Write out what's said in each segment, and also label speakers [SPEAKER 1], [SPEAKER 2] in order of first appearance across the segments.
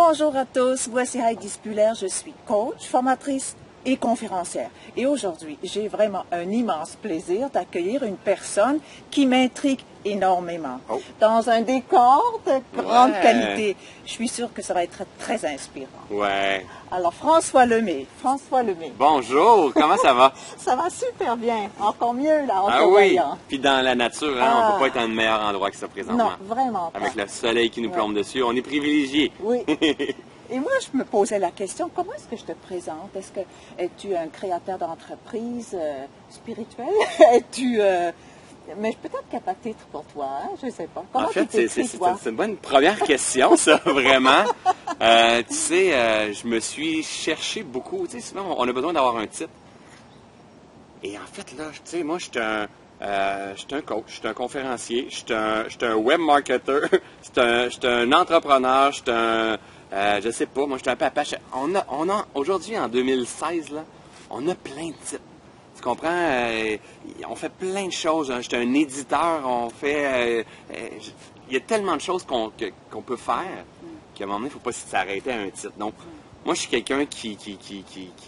[SPEAKER 1] Bonjour à tous, voici Heidi Spuller, je suis coach, formatrice et conférencière. Et aujourd'hui, j'ai vraiment un immense plaisir d'accueillir une personne qui m'intrigue énormément. Dans un décor de grande qualité. Je suis sûre que ça va être très inspirant.
[SPEAKER 2] Ouais.
[SPEAKER 1] Alors, François Lemay. François Lemay.
[SPEAKER 2] Bonjour, comment ça va?
[SPEAKER 1] Ça va super bien. Encore mieux, là, en te
[SPEAKER 2] oui,
[SPEAKER 1] voyant.
[SPEAKER 2] puis dans la nature, hein, on ne peut pas être dans le meilleur endroit que ça présentement.
[SPEAKER 1] Non, vraiment pas.
[SPEAKER 2] Avec le soleil qui nous plombe dessus, on est privilégiés.
[SPEAKER 1] Oui. Et moi, je me posais la question, comment est-ce que je te présente? Est-ce que es-tu un créateur d'entreprise spirituelle? Es-tu... mais peut-être qu'il n'y a pas de titre pour toi, hein? Je ne sais pas. Comment
[SPEAKER 2] en fait,
[SPEAKER 1] c'est
[SPEAKER 2] une bonne première question, ça, vraiment. Tu sais, je me suis cherché beaucoup. Tu sais, souvent, on a besoin d'avoir un titre. Et en fait, là, tu sais, moi, je suis un coach, je suis un conférencier, je suis un web marketer, je suis un entrepreneur, je suis un... je sais pas, moi, je suis un papa. Aujourd'hui, en 2016, là, on a plein de titres. Tu comprends? On fait plein de choses. Je suis un éditeur, on fait... il y a tellement de choses qu'on peut faire qu'à un moment donné, il ne faut pas s'arrêter à un titre. Donc, moi, je suis quelqu'un qui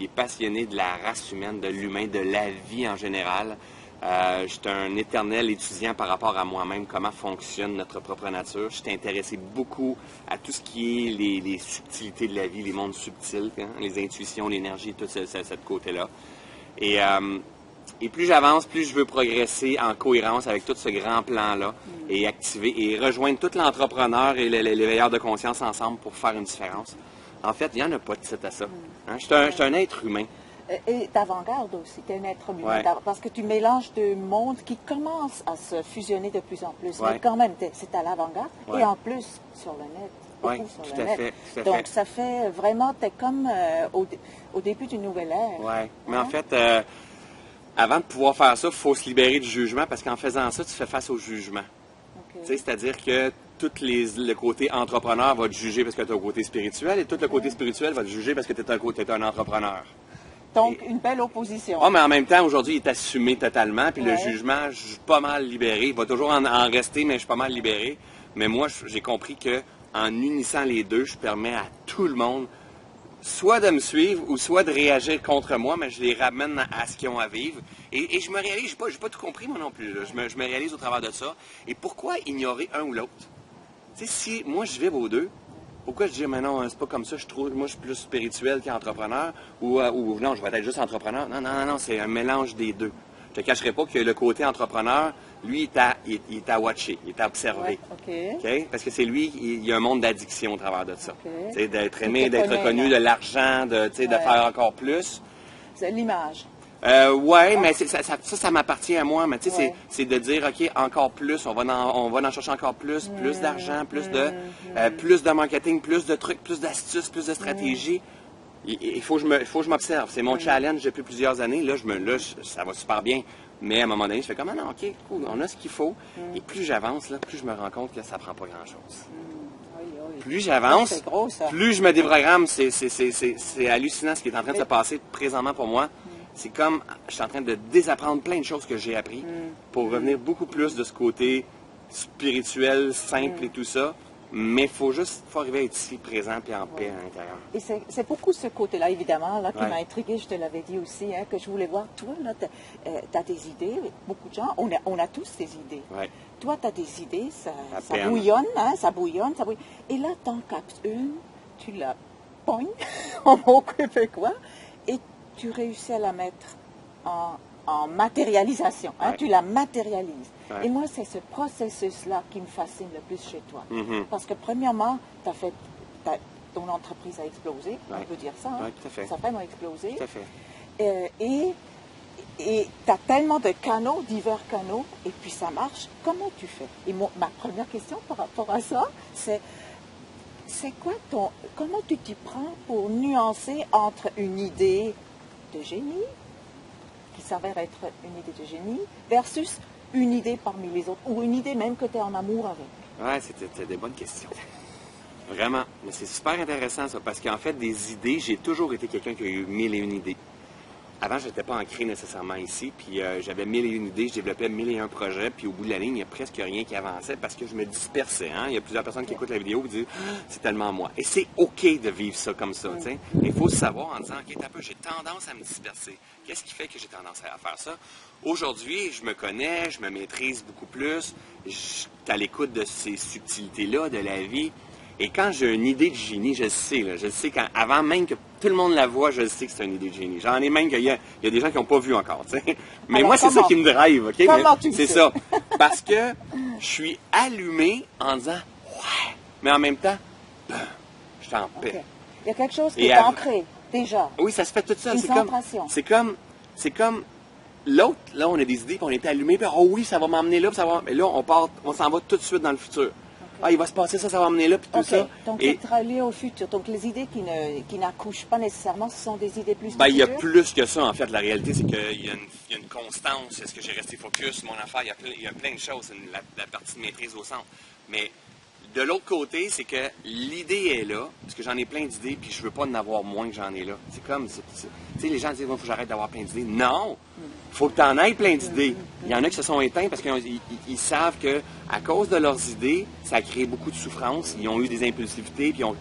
[SPEAKER 2] est passionné de la race humaine, de l'humain, de la vie en général. Je suis un éternel étudiant par rapport à moi-même, comment fonctionne notre propre nature. Je suis intéressé beaucoup à tout ce qui est les subtilités de la vie, les mondes subtils, hein, les intuitions, l'énergie, tout ce côté-là. Et plus j'avance, plus je veux progresser en cohérence avec tout ce grand plan-là et activer et rejoindre tout l'entrepreneur et l'éveilleur de conscience ensemble pour faire une différence. En fait, il n'y en a pas de titre à ça. Hein? Je suis un être humain.
[SPEAKER 1] Et d'avant-garde aussi, tu es un être humain, parce que tu mélanges deux mondes qui commencent à se fusionner de plus en plus. Mais quand même, c'est à l'avant-garde et en plus sur le net.
[SPEAKER 2] Oui, tout à fait.
[SPEAKER 1] Donc, ça fait vraiment, tu es comme au début d'une nouvelle ère.
[SPEAKER 2] Oui, mais en fait, avant de pouvoir faire ça, il faut se libérer du jugement parce qu'en faisant ça, tu fais face au jugement. C'est-à-dire que tout le côté entrepreneur va te juger parce que tu as un côté spirituel et tout le côté spirituel va te juger parce que tu es un entrepreneur.
[SPEAKER 1] Donc, une belle opposition.
[SPEAKER 2] Ah, mais en même temps, aujourd'hui, il est assumé totalement, puis le jugement, je suis pas mal libéré. Il va toujours en rester, mais je suis pas mal libéré. Mais moi, j'ai compris que en unissant les deux, je permets à tout le monde soit de me suivre ou soit de réagir contre moi, mais je les ramène à ce qu'ils ont à vivre. Et je me réalise, j'ai pas tout compris moi non plus. Là. Je me réalise au travers de ça. Et pourquoi ignorer un ou l'autre? Tu sais, si moi je vibre aux deux, pourquoi je dis, mais non, c'est pas comme ça, moi je suis plus spirituel qu'entrepreneur, ou non, je vais être juste entrepreneur. Non, c'est un mélange des deux. Je te cacherai pas que le côté entrepreneur, lui, il est à watcher, il est à observer. Okay? Parce que c'est lui, il y a un monde d'addiction au travers de ça. D'être aimé, d'être reconnu, de l'argent, de faire encore plus.
[SPEAKER 1] C'est l'image.
[SPEAKER 2] Mais ça m'appartient à moi. Mais tu sais, c'est de dire, OK, encore plus, on va en chercher encore plus d'argent, plus de marketing, plus de trucs, plus d'astuces, plus de stratégies. Il faut que je m'observe. C'est mon challenge depuis plusieurs années. Là, ça va super bien. Mais à un moment donné, je fais comme, non, OK, cool, on a ce qu'il faut. Et plus j'avance, là, plus je me rends compte que ça prend pas grand-chose. Plus j'avance, plus je me déprogramme. C'est hallucinant ce qui est en train de se passer présentement pour moi. C'est comme, je suis en train de désapprendre plein de choses que j'ai appris pour revenir beaucoup plus de ce côté spirituel, simple et tout ça. Mais il faut arriver à être ici, présent et en paix à l'intérieur.
[SPEAKER 1] Et c'est beaucoup ce côté-là, évidemment, là, qui m'a intrigué, je te l'avais dit aussi, hein, que je voulais voir. Toi, là, tu as des idées. Beaucoup de gens, on a tous des idées. Toi, tu as des idées, ça bouillonne, hein, ça bouillonne. Et là, tu en captes une, tu la pognes, en mot québécois, et tu réussis à la mettre en matérialisation. Hein, tu la matérialises. Et moi, c'est ce processus-là qui me fascine le plus chez toi. Parce que, premièrement, ton entreprise a explosé. On peut dire ça. Hein?
[SPEAKER 2] Oui, tout à fait.
[SPEAKER 1] Ça a vraiment explosé.
[SPEAKER 2] Tout à fait.
[SPEAKER 1] Et tu as tellement de canaux, divers canaux, et puis ça marche. Comment tu fais? Et ma première question par rapport à ça, c'est quoi comment tu t'y prends pour nuancer entre une idée de génie, qui s'avère être une idée de génie, versus une idée parmi les autres, ou une idée même que tu es en amour avec?
[SPEAKER 2] Oui, c'était des bonnes questions. Vraiment. Mais c'est super intéressant ça, parce qu'en fait, des idées, j'ai toujours été quelqu'un qui a eu mille et une idées. avant, je n'étais pas ancré nécessairement ici, puis j'avais 1001 idées, je développais 1001 projets, puis au bout de la ligne, il n'y a presque rien qui avançait parce que je me dispersais. Hein? Il y a plusieurs personnes qui écoutent la vidéo et disent « c'est tellement moi ». Et c'est OK de vivre ça comme ça, tu sais. Il faut se savoir en disant « OK, t'as peu, j'ai tendance à me disperser. Qu'est-ce qui fait que j'ai tendance à faire ça? » Aujourd'hui, je me connais, je me maîtrise beaucoup plus, je suis à l'écoute de ces subtilités-là de la vie. Et quand j'ai une idée de génie, je le sais, là, je le sais avant même que tout le monde la voit, je le sais que c'est une idée de génie. J'en ai même qu'il y a des gens qui n'ont pas vu encore, tu sais. Mais alors, moi, c'est ça qui me drive, OK? C'est ça. Parce que je suis allumé en disant, ouais, mais en même temps, je suis en paix. Okay.
[SPEAKER 1] Il y a quelque chose qui est ancré, déjà.
[SPEAKER 2] Oui, ça se fait tout ça. C'est comme l'autre, là, on a des idées, puis on est allumé, puis oh oui, ça va m'emmener là, puis ça va... Mais là, on s'en va tout de suite dans le futur. Ah, il va se passer ça, ça va emmener là, puis tout ça.
[SPEAKER 1] Donc, c'est relié au futur. Donc, les idées qui n'accouchent pas nécessairement, ce sont des idées plus
[SPEAKER 2] il y a plus que ça, en fait. La réalité, c'est qu'il y a une constance. Est-ce que j'ai resté focus? Mon affaire, il y a plein de choses. La partie de maîtrise au centre. Mais de l'autre côté, c'est que l'idée est là, parce que j'en ai plein d'idées, puis je veux pas en avoir moins que j'en ai là. C'est comme, tu sais, les gens disent, il faut que j'arrête d'avoir plein d'idées. Non! Il faut que tu en aies plein d'idées. Il y en a qui se sont éteints parce qu'ils savent qu'à cause de leurs idées, ça a créé beaucoup de souffrance. Ils ont eu des impulsivités, puis là,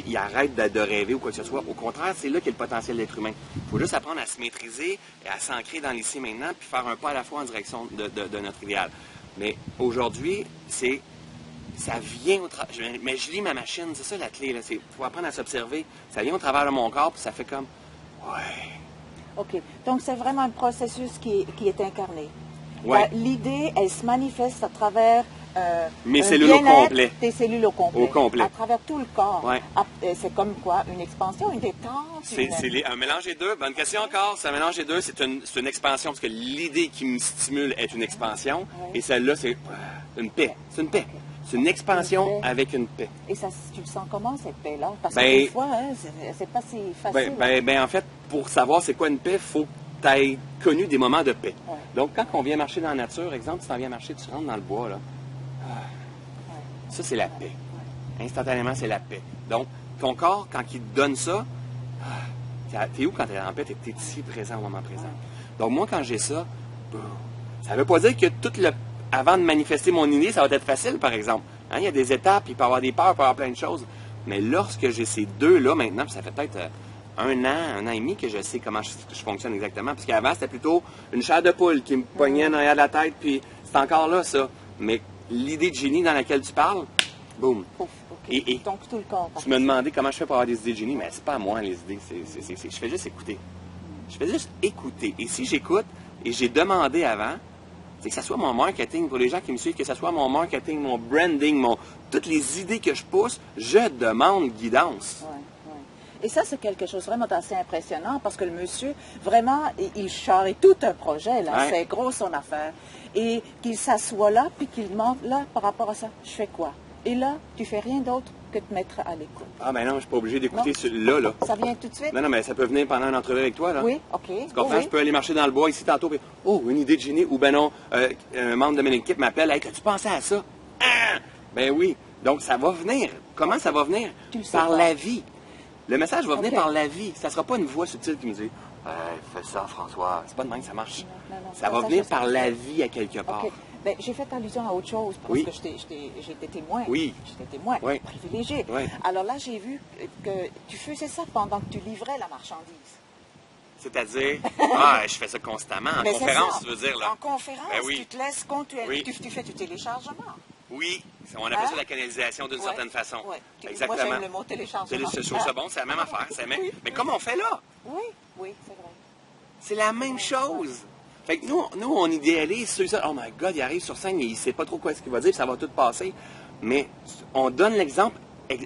[SPEAKER 2] ils arrêtent de rêver ou quoi que ce soit. Au contraire, c'est là qu'est le potentiel d'être humain. Il faut juste apprendre à se maîtriser et à s'ancrer dans l'ici maintenant, puis faire un pas à la fois en direction de notre idéal. Mais aujourd'hui, ça vient au travers. Mais je lis ma machine, c'est ça la clé. Il faut apprendre à s'observer. Ça vient au travers de mon corps, puis ça fait comme, ouais.
[SPEAKER 1] OK. Donc, c'est vraiment un processus qui est incarné.
[SPEAKER 2] Ouais.
[SPEAKER 1] L'idée, elle se manifeste à travers
[SPEAKER 2] mes cellules au complet.
[SPEAKER 1] Tes cellules au complet.
[SPEAKER 2] Au complet.
[SPEAKER 1] À travers tout le corps.
[SPEAKER 2] Ouais.
[SPEAKER 1] C'est comme quoi? Une expansion, une détente?
[SPEAKER 2] C'est un mélange des deux. Bonne question encore. C'est un mélange des deux. C'est une expansion, parce que l'idée qui me stimule est une expansion. Ouais. Et celle-là, c'est une paix. C'est une paix. Okay. C'est une expansion avec une paix.
[SPEAKER 1] Et ça, tu le sens comment, cette paix-là? Parce que des fois, hein, c'est pas si facile.
[SPEAKER 2] En fait, pour savoir c'est quoi une paix, il faut que tu aies connu des moments de paix. Ouais. Donc, quand on vient marcher dans la nature, exemple, tu t'en viens marcher, tu rentres dans le bois, là. Ça, c'est la paix. Instantanément, c'est la paix. Donc, ton corps, quand il te donne ça, t'es où quand t'es en paix? T'es ici, présent, au moment présent. Donc, moi, quand j'ai ça, ça ne veut pas dire que avant de manifester mon idée, ça va être facile, par exemple. Hein, il y a des étapes, il peut y avoir des peurs, il peut y avoir plein de choses. Mais lorsque j'ai ces deux-là, maintenant, puis ça fait peut-être un an et demi que je sais comment je fonctionne exactement. Parce qu'avant, c'était plutôt une chair de poule qui me pognait derrière la tête, puis c'est encore là, ça. Mais l'idée de génie dans laquelle tu parles, boum.
[SPEAKER 1] Okay. Et donc, tout le corps.
[SPEAKER 2] Tu me demandais comment je fais pour avoir des idées de génie, mais c'est pas à moi, les idées. Je fais juste écouter. Je fais juste écouter. Et si j'écoute, et j'ai demandé avant, c'est que ce soit mon marketing, pour les gens qui me suivent, que ce soit mon marketing, mon branding, toutes les idées que je pousse, je demande guidance.
[SPEAKER 1] Ouais. Et ça, c'est quelque chose vraiment d'assez impressionnant parce que le monsieur, vraiment, il charrie tout un projet, là. Ouais. C'est gros son affaire. Et qu'il s'assoit là, puis qu'il demande, là, par rapport à ça, je fais quoi? Et là, tu fais rien d'autre que te mettre à l'écoute.
[SPEAKER 2] Ah, ben non, je ne suis pas obligé d'écouter là.
[SPEAKER 1] Ça vient tout de suite?
[SPEAKER 2] Non, mais ça peut venir pendant une entrevue avec toi, là.
[SPEAKER 1] Oui, OK.
[SPEAKER 2] Tu comprends? Je peux aller marcher dans le bois ici tantôt, puis, une idée de génie, ou ben non, un membre de mon équipe m'appelle, hey, as-tu pensé à ça? Ah! Ben oui. Donc, ça va venir. Comment ça va venir? Par la vie. Le message va venir par la vie. Ça ne sera pas une voix subtile qui me dit « fais ça, François. » C'est pas de même que ça marche. Non, ça va venir par la vie à quelque part.
[SPEAKER 1] Okay. Ben, j'ai fait allusion à autre chose parce que j'étais témoin.
[SPEAKER 2] Oui.
[SPEAKER 1] J'étais témoin privilégié.
[SPEAKER 2] Oui.
[SPEAKER 1] Alors là, j'ai vu que tu faisais ça pendant que tu livrais la marchandise.
[SPEAKER 2] C'est-à-dire, je fais ça constamment. En conférence, tu veux dire, là.
[SPEAKER 1] En conférence, tu te laisses compte, tu fais du téléchargement.
[SPEAKER 2] Oui, on appelle ça la canalisation d'une certaine façon.
[SPEAKER 1] Oui.
[SPEAKER 2] Exactement.
[SPEAKER 1] Moi, j'aime le mot téléchargement.
[SPEAKER 2] Je trouve ça bon, c'est la même affaire. Mais comme on fait là.
[SPEAKER 1] Oui, c'est vrai.
[SPEAKER 2] C'est la même chose. Fait que nous on idéalise ceux ça. Oh my God, il arrive sur scène et il ne sait pas trop quoi ce qu'il va dire, ça va tout passer. Mais on donne l'exemple,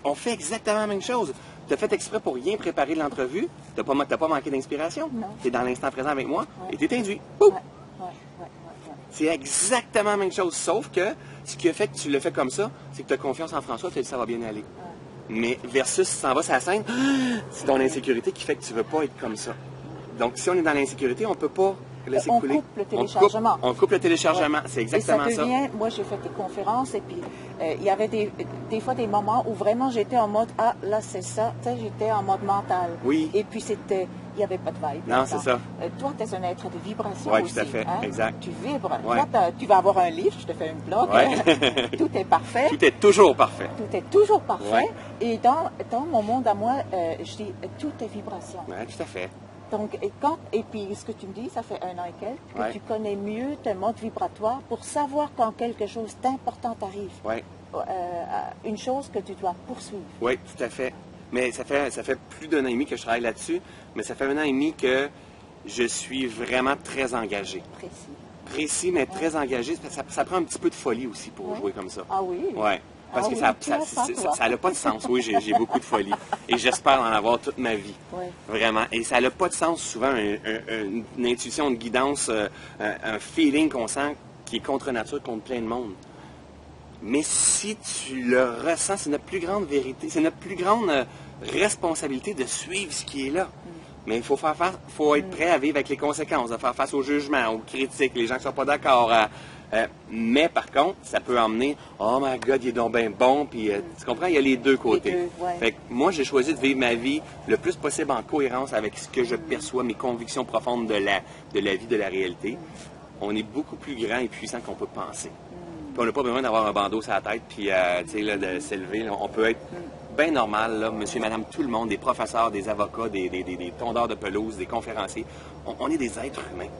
[SPEAKER 2] on fait exactement la même chose. Tu as fait exprès pour rien préparer l'entrevue, tu n'as pas manqué d'inspiration. Tu es dans l'instant présent avec moi et tu es induit. Boum! C'est exactement la même chose, sauf que ce qui a fait que tu le fais comme ça, c'est que tu as confiance en François, tu as dit ça va bien aller. Mais versus si tu s'en vas sur la scène, c'est ton insécurité qui fait que tu ne veux pas être comme ça. Donc si on est dans l'insécurité, on ne peut pas laisser
[SPEAKER 1] on
[SPEAKER 2] couler.
[SPEAKER 1] Coupe le téléchargement.
[SPEAKER 2] On coupe le téléchargement, c'est exactement
[SPEAKER 1] ça. Moi, j'ai fait des conférences et puis il y avait des fois des moments où vraiment j'étais en mode, ah, là, c'est ça. Tu sais, j'étais en mode mental.
[SPEAKER 2] Oui.
[SPEAKER 1] Et puis il n'y avait pas de vibe.
[SPEAKER 2] Non, c'est ça.
[SPEAKER 1] Toi, tu es un être de vibration
[SPEAKER 2] aussi.
[SPEAKER 1] Oui,
[SPEAKER 2] tout à fait, exact.
[SPEAKER 1] Tu vibres.
[SPEAKER 2] Ouais.
[SPEAKER 1] Toi, tu vas avoir un livre, je te fais une blog.
[SPEAKER 2] Ouais.
[SPEAKER 1] Tout est parfait.
[SPEAKER 2] Tout est toujours parfait.
[SPEAKER 1] Tout est toujours parfait.
[SPEAKER 2] Ouais.
[SPEAKER 1] Et dans mon monde à moi, je dis, tout est vibration.
[SPEAKER 2] Oui, tout à fait.
[SPEAKER 1] Donc, et puis, ce que tu me dis, ça fait 1 an et quelques, que tu connais mieux ton mode vibratoire pour savoir quand quelque chose d'important t'arrive.
[SPEAKER 2] Oui.
[SPEAKER 1] Une chose que tu dois poursuivre.
[SPEAKER 2] Oui, tout à fait. Mais ça fait plus d'1 an et demi que je travaille là-dessus, mais ça fait 1 an et demi que je suis vraiment très engagé. Précis, mais très engagé. Ça prend un petit peu de folie aussi pour jouer comme ça.
[SPEAKER 1] Ah oui?
[SPEAKER 2] Oui. Parce que ça n'a pas de sens. Oui, j'ai beaucoup de folie. Et j'espère en avoir toute ma vie.
[SPEAKER 1] Oui.
[SPEAKER 2] Vraiment. Et ça n'a pas de sens souvent, une intuition, une guidance, un feeling qu'on sent qui est contre nature, contre plein de monde. Mais si tu le ressens, c'est notre plus grande vérité, c'est notre plus grande responsabilité de suivre ce qui est là. Mais il faut être prêt à vivre avec les conséquences, à faire face aux jugements, aux critiques, les gens qui ne sont pas d'accord. Mais par contre, ça peut emmener « Oh my God, il est donc bien bon », puis tu comprends, il y a les deux côtés. Fait que moi, j'ai choisi de vivre ma vie le plus possible en cohérence avec ce que je perçois, mes convictions profondes de la vie, de la réalité. On est beaucoup plus grand et puissant qu'on peut penser. Puis on n'a pas besoin d'avoir un bandeau sur la tête, puis de s'élever. On peut être bien normal, là, monsieur et madame, tout le monde, des professeurs, des avocats, des tondeurs de pelouse, des conférenciers. On est des êtres humains.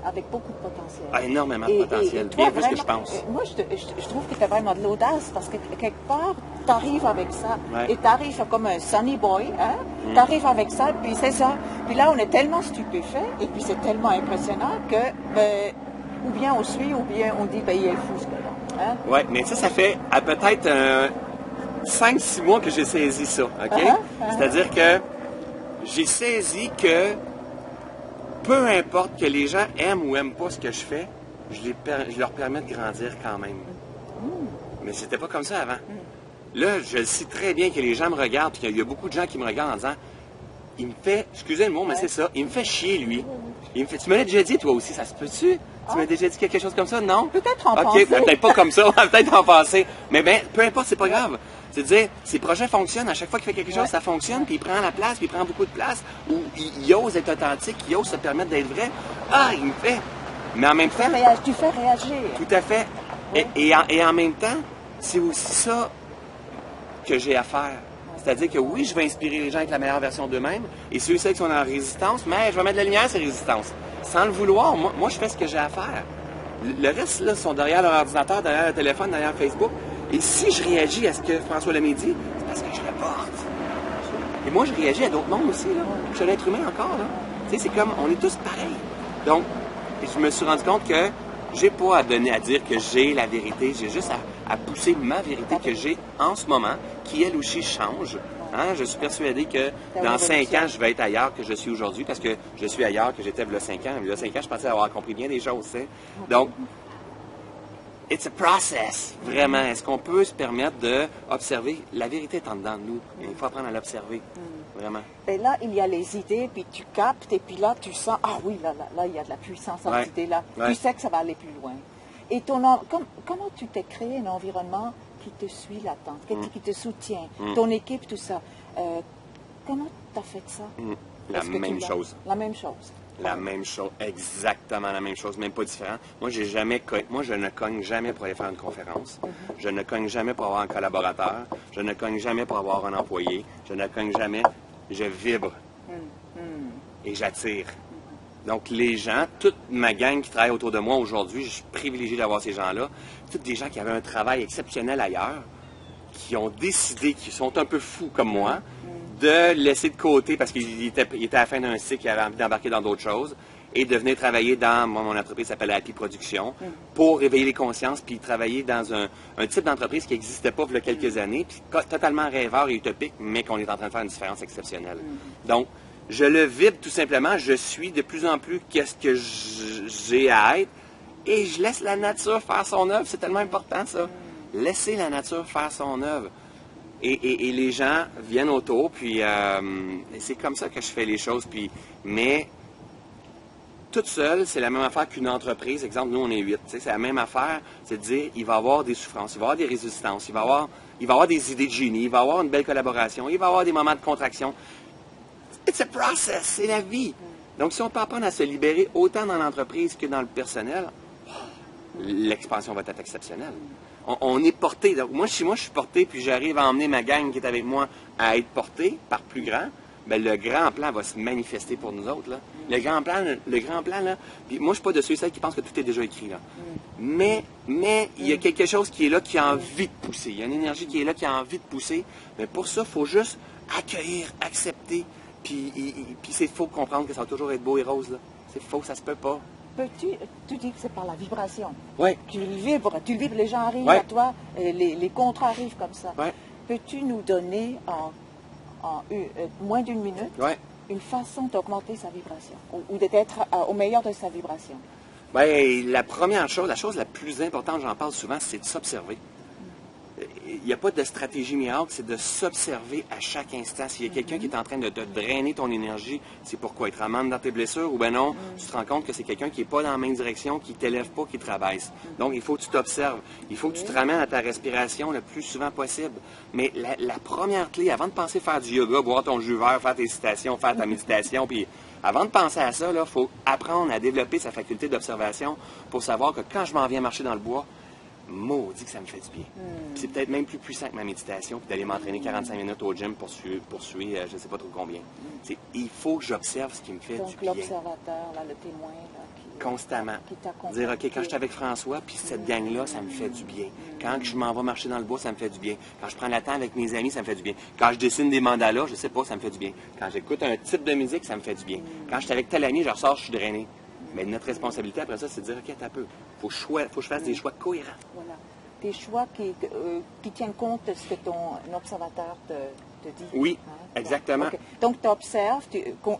[SPEAKER 1] Avec beaucoup de potentiel.
[SPEAKER 2] Ah, énormément de potentiel, bien plus que je pense.
[SPEAKER 1] Moi, je trouve que tu as vraiment de l'audace parce que quelque part, tu arrives avec ça.
[SPEAKER 2] Ouais.
[SPEAKER 1] Et tu arrives comme un sunny boy. Hein? Tu arrives avec ça, puis c'est ça. Puis là, on est tellement stupéfait et puis c'est tellement impressionnant que, ou bien on suit, ou bien on dit, il est fou ce gars-là. Hein?
[SPEAKER 2] Oui, mais ça fait à peut-être 5-6 mois que j'ai saisi ça. OK? C'est-à-dire que j'ai saisi que peu importe que les gens aiment ou n'aiment pas ce que je fais, je leur permets de grandir quand même. Mais c'était pas comme ça avant. Là, je le sais très bien que les gens me regardent, puis qu'il y a beaucoup de gens qui me regardent en disant « Il me fait, excusez le mot, mais c'est ça, il me fait chier, lui. Tu me l'as déjà dit, toi aussi, ça se peut-tu? Tu m'as déjà dit quelque chose comme ça? Non?
[SPEAKER 1] Peut-être en pensée.
[SPEAKER 2] OK, peut-être pas comme ça, peut-être en pensée. Mais peu importe, c'est pas grave. C'est de dire, ses projets fonctionnent, à chaque fois qu'il fait quelque chose, ça fonctionne, puis il prend la place, puis il prend beaucoup de place, ou il ose être authentique, il ose se permettre d'être vrai. Ah, il me fait. Mais en même temps...
[SPEAKER 1] Tu fais réagir.
[SPEAKER 2] Tout à fait. Et en même temps, c'est aussi ça que j'ai à faire. C'est-à-dire que oui, je vais inspirer les gens avec la meilleure version d'eux-mêmes, et ceux et celles qui sont en résistance, mais je vais mettre de la lumière sur ces résistances. Sans le vouloir, moi je fais ce que j'ai à faire. Le reste, là, sont derrière leur ordinateur, derrière le téléphone, derrière Facebook. Et si je réagis à ce que François Lemay dit, c'est parce que je le porte. Et moi, je réagis à d'autres mondes aussi, là. Je suis un être humain encore, là. Tu sais, c'est comme, on est tous pareils. Donc, je me suis rendu compte que j'ai pas à dire que j'ai la vérité. J'ai juste à pousser ma vérité que j'ai en ce moment, qui elle aussi change. Hein? Je suis persuadé que dans 5 ans, je vais être ailleurs que je suis aujourd'hui, parce que je suis ailleurs que j'étais il y a 5 ans. Il y a 5 ans, je pensais avoir compris bien des choses. T'sais. Donc, it's a process, vraiment. Est-ce qu'on peut se permettre d'observer? La vérité est en dedans de nous. Il faut apprendre à l'observer, vraiment.
[SPEAKER 1] Et là, il y a les idées, puis tu captes, et puis là, tu sens, ah oui, là, il y a de la puissance en cette idée-là. Tu sais que ça va aller plus loin. Et comment tu t'es créé un environnement qui te suit là-dedans, qui te soutient, ton équipe, tout ça. Comment tu as fait ça?
[SPEAKER 2] La même chose.
[SPEAKER 1] La même chose.
[SPEAKER 2] La même chose, exactement la même chose, même pas différent. Moi, je ne cogne jamais pour aller faire une conférence. Je ne cogne jamais pour avoir un collaborateur. Je ne cogne jamais pour avoir un employé. Je ne cogne jamais. Je vibre. Et j'attire. Donc, les gens, toute ma gang qui travaille autour de moi aujourd'hui, je suis privilégié d'avoir ces gens-là. Tous des gens qui avaient un travail exceptionnel ailleurs, qui ont décidé, qui sont un peu fous comme moi, de laisser de côté, parce qu'il était à la fin d'un cycle, il avait envie d'embarquer dans d'autres choses, et de venir travailler dans, mon entreprise s'appelle Happy Production, pour réveiller les consciences, puis travailler dans un type d'entreprise qui n'existait pas il y a quelques années, puis totalement rêveur et utopique, mais qu'on est en train de faire une différence exceptionnelle. Donc, je le vibre tout simplement, je suis de plus en plus qu'est-ce que j'ai à être, et je laisse la nature faire son œuvre, c'est tellement important ça. Laisser la nature faire son œuvre. Et les gens viennent autour, puis c'est comme ça que je fais les choses. Mais toute seule, c'est la même affaire qu'une entreprise. Exemple, nous, on est 8. C'est la même affaire, c'est de dire, il va y avoir des souffrances, il va y avoir des résistances, il va y avoir des idées de génie, il va y avoir une belle collaboration, il va y avoir des moments de contraction. It's a process, c'est la vie. Donc, si on peut apprendre à se libérer autant dans l'entreprise que dans le personnel, l'expansion va être exceptionnelle. On est porté. Donc, moi, si moi, je suis porté, puis j'arrive à emmener ma gang qui est avec moi à être porté par plus grand, bien, le grand plan va se manifester pour nous autres. Là. Le grand plan, là, puis moi, je ne suis pas de ceux et celles qui pensent que tout est déjà écrit. Là. Mais il y a quelque chose qui est là, qui a envie de pousser. Il y a une énergie qui est là, qui a envie de pousser. Mais pour ça, il faut juste accueillir, accepter. Puis c'est faux de comprendre que ça va toujours être beau et rose. Là. C'est faux, ça se peut pas.
[SPEAKER 1] Tu dis que c'est par la vibration.
[SPEAKER 2] Oui.
[SPEAKER 1] Tu le vibres, les gens arrivent à toi, les contrats arrivent comme ça.
[SPEAKER 2] Ouais.
[SPEAKER 1] Peux-tu nous donner en moins d'une minute une façon d'augmenter sa vibration ou d'être au meilleur de sa vibration?
[SPEAKER 2] Bien, la première chose, la chose la plus importante, j'en parle souvent, c'est de s'observer. Il n'y a pas de stratégie miracle, c'est de s'observer à chaque instant. S'il y a quelqu'un qui est en train de te drainer ton énergie, c'est pourquoi? Il te ramène dans tes blessures ou ben non, tu te rends compte que c'est quelqu'un qui n'est pas dans la même direction, qui ne t'élève pas, qui te rabaisse. Donc, il faut que tu t'observes. Il faut que tu te ramènes à ta respiration le plus souvent possible. Mais la première clé, avant de penser faire du yoga, boire ton jus vert, faire tes citations, faire ta méditation, puis avant de penser à ça, il faut apprendre à développer sa faculté d'observation pour savoir que quand je m'en viens marcher dans le bois, maudit que ça me fait du bien. C'est peut-être même plus puissant que ma méditation, puis d'aller m'entraîner 45 minutes au gym pour suivre je ne sais pas trop combien. Il faut que j'observe ce qui me fait du bien.
[SPEAKER 1] Donc l'observateur, le témoin,
[SPEAKER 2] constamment.
[SPEAKER 1] Qui t'accompagne.
[SPEAKER 2] Dire, OK, quand je suis avec François, puis cette gang-là, ça me fait du bien. Quand je m'en vais marcher dans le bois, ça me fait du bien. Quand je prends le temps avec mes amis, ça me fait du bien. Quand je dessine des mandalas, je sais pas, ça me fait du bien. Quand j'écoute un type de musique, ça me fait du bien. Quand je suis avec tel ami, je ressors, je suis drainé. Mais notre responsabilité après ça, c'est de dire, OK, t'as peu. Faut que je fasse des choix cohérents.
[SPEAKER 1] Voilà. Des choix qui tiennent compte de ce que ton observateur te dit.
[SPEAKER 2] Oui, exactement.
[SPEAKER 1] Okay. Donc, tu observes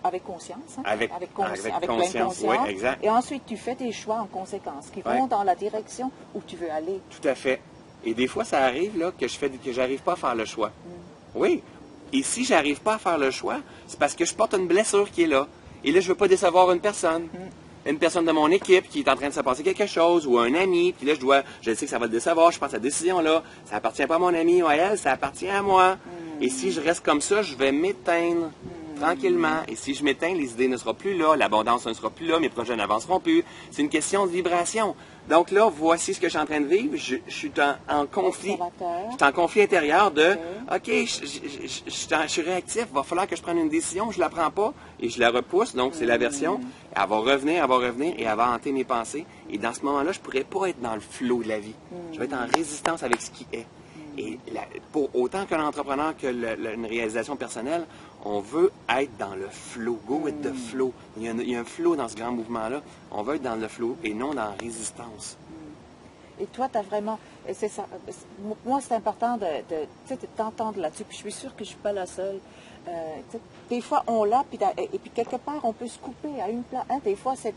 [SPEAKER 1] avec conscience. Hein? Avec
[SPEAKER 2] conscience, oui, exact.
[SPEAKER 1] Et ensuite, tu fais des choix en conséquence qui vont dans la direction où tu veux aller.
[SPEAKER 2] Tout à fait. Et des fois, ça arrive là, que j'arrive pas à faire le choix. Oui. Et si j'arrive pas à faire le choix, c'est parce que je porte une blessure qui est là. Et là, je veux pas décevoir une personne. Une personne de mon équipe qui est en train de se passer quelque chose, ou un ami, puis là, je sais que ça va le décevoir, je prends cette décision-là, ça appartient pas à mon ami ou à elle, ça appartient à moi. Et si je reste comme ça, je vais m'éteindre tranquillement. Et si je m'éteins, les idées ne seront plus là, l'abondance ne sera plus là, mes projets n'avanceront plus. C'est une question de vibration. Donc là, voici ce que je suis en train de vivre. Je suis en conflit. Je suis en conflit intérieur de OK, je suis réactif, il va falloir que je prenne une décision, je ne la prends pas et je la repousse. Donc, c'est l'aversion. Elle va revenir et elle va hanter mes pensées. Et dans ce moment-là, je ne pourrais pas être dans le flot de la vie. Je vais être en résistance avec ce qui est. Et pour autant que l'entrepreneur que une réalisation personnelle, on veut être dans le flow. Go with the flow. Il y a un flow dans ce grand mouvement-là. On veut être dans le flow et non dans la résistance.
[SPEAKER 1] Et toi, tu as vraiment... C'est ça. Moi, c'est important de t'entendre là-dessus. Puis je suis sûre que je ne suis pas la seule. Des fois, on l'a, et puis quelque part, on peut se couper à une place. Hein, des fois, c'est